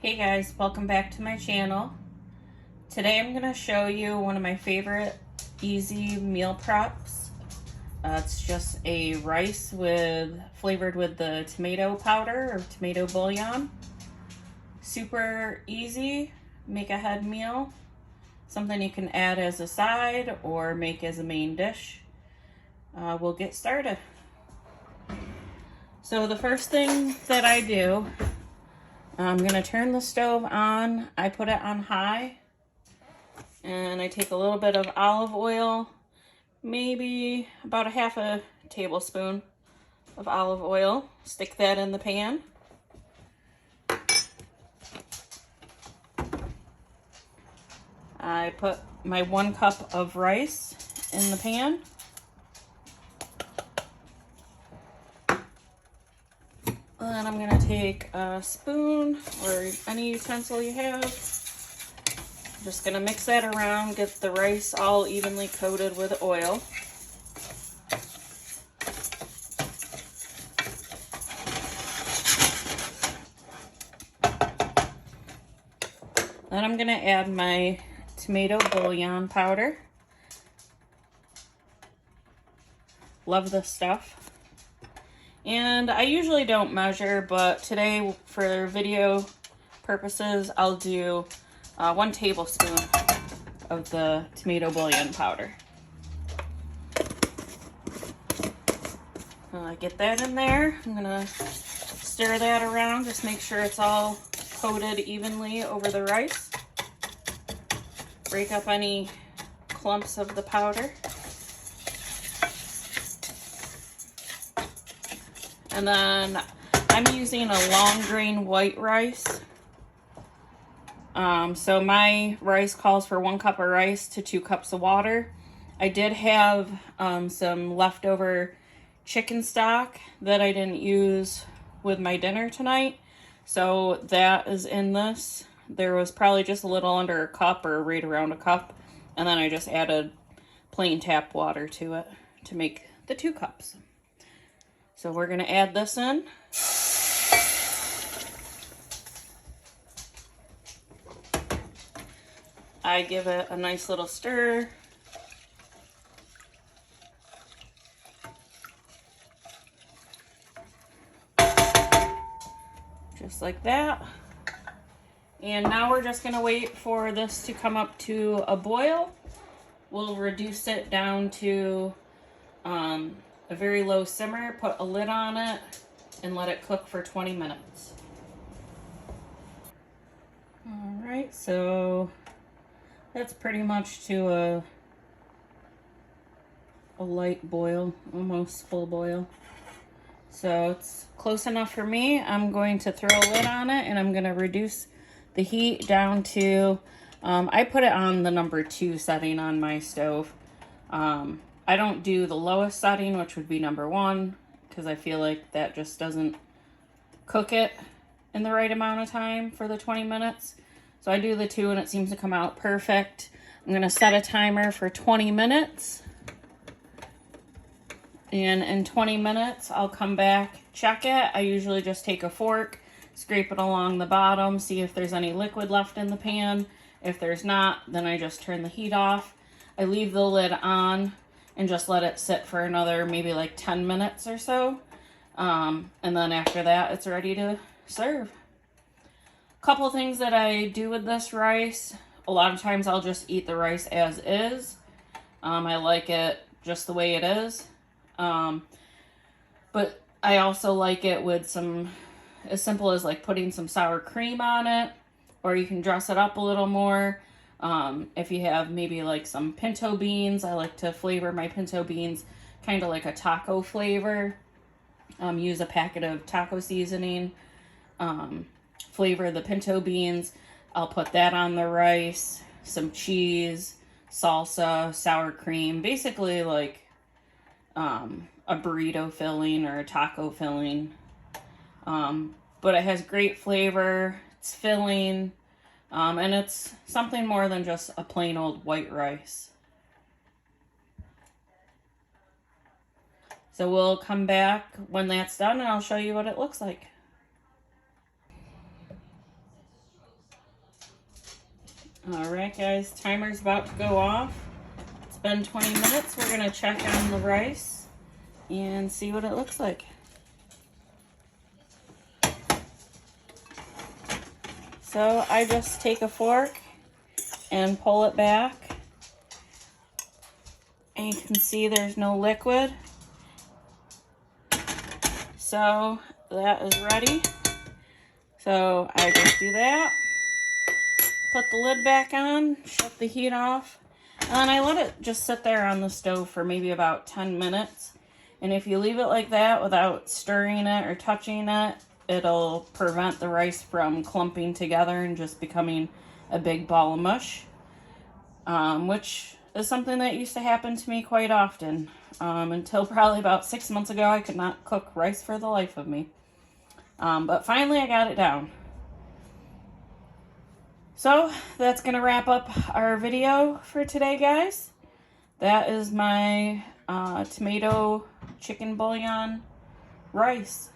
Hey guys, welcome back to my channel. Today I'm going to show you one of my favorite easy meal preps. It's just a rice flavored with the tomato powder or tomato bouillon. Super easy, make ahead meal. Something you can add as a side or make as a main dish. We'll get started. So the first thing that I do, I'm gonna turn the stove on. I put it on high and I take a little bit of olive oil, maybe about a half a tablespoon of olive oil. Stick that in the pan. I put my 1 cup of rice in the pan. Then I'm gonna take a spoon or any utensil you have. I'm just gonna mix that around, get the rice all evenly coated with oil. Then I'm gonna add my tomato bouillon powder. Love this stuff. And I usually don't measure, but today for video purposes, I'll do 1 tablespoon of the tomato bouillon powder. Get that in there. I'm gonna stir that around, just make sure it's all coated evenly over the rice. Break up any clumps of the powder. And then I'm using a long grain white rice. So my rice calls for 1 cup of rice to 2 cups of water. I did have some leftover chicken stock that I didn't use with my dinner tonight. So that is in this. There was probably just a little under a cup or right around a cup. And then I just added plain tap water to it to make the 2 cups. So we're gonna add this in. I give it a nice little stir. Just like that. And now we're just gonna wait for this to come up to a boil. We'll reduce it down to a very low simmer, put a lid on it, and let it cook for 20 minutes. All right, so that's pretty much to a light boil, almost full boil. So it's close enough for me. I'm going to throw a lid on it and I'm gonna reduce the heat down to, I put it on the number 2 setting on my stove. I don't do the lowest setting, which would be number 1, because I feel like that just doesn't cook it in the right amount of time for the 20 minutes. So I do the 2 and it seems to come out perfect. I'm gonna set a timer for 20 minutes. And in 20 minutes, I'll come back, check it. I usually just take a fork, scrape it along the bottom, see if there's any liquid left in the pan. If there's not, then I just turn the heat off. I leave the lid on and just let it sit for another maybe like 10 minutes or so. And then after that, it's ready to serve. A couple of things that I do with this rice. A lot of times I'll just eat the rice as is. I like it just the way it is. But I also like it with some, as simple as like putting some sour cream on it, or you can dress it up a little more. If you have maybe like some pinto beans, I like to flavor my pinto beans kind of like a taco flavor. Use a packet of taco seasoning, flavor the pinto beans. I'll put that on the rice, some cheese, salsa, sour cream, basically like a burrito filling or a taco filling. But it has great flavor, it's filling, and it's something more than just a plain old white rice. So we'll come back when that's done and I'll show you what it looks like. Alright guys, timer's about to go off. It's been 20 minutes. We're going to check on the rice and see what it looks like. So I just take a fork and pull it back. And you can see there's no liquid. So that is ready. So I just do that. Put the lid back on, shut the heat off, and then I let it just sit there on the stove for maybe about 10 minutes. And if you leave it like that without stirring it or touching it, it'll prevent the rice from clumping together and just becoming a big ball of mush, which is something that used to happen to me quite often. Until probably about 6 months ago, I could not cook rice for the life of me. But finally I got it down. So that's going to wrap up our video for today, guys. That is my tomato chicken bouillon rice.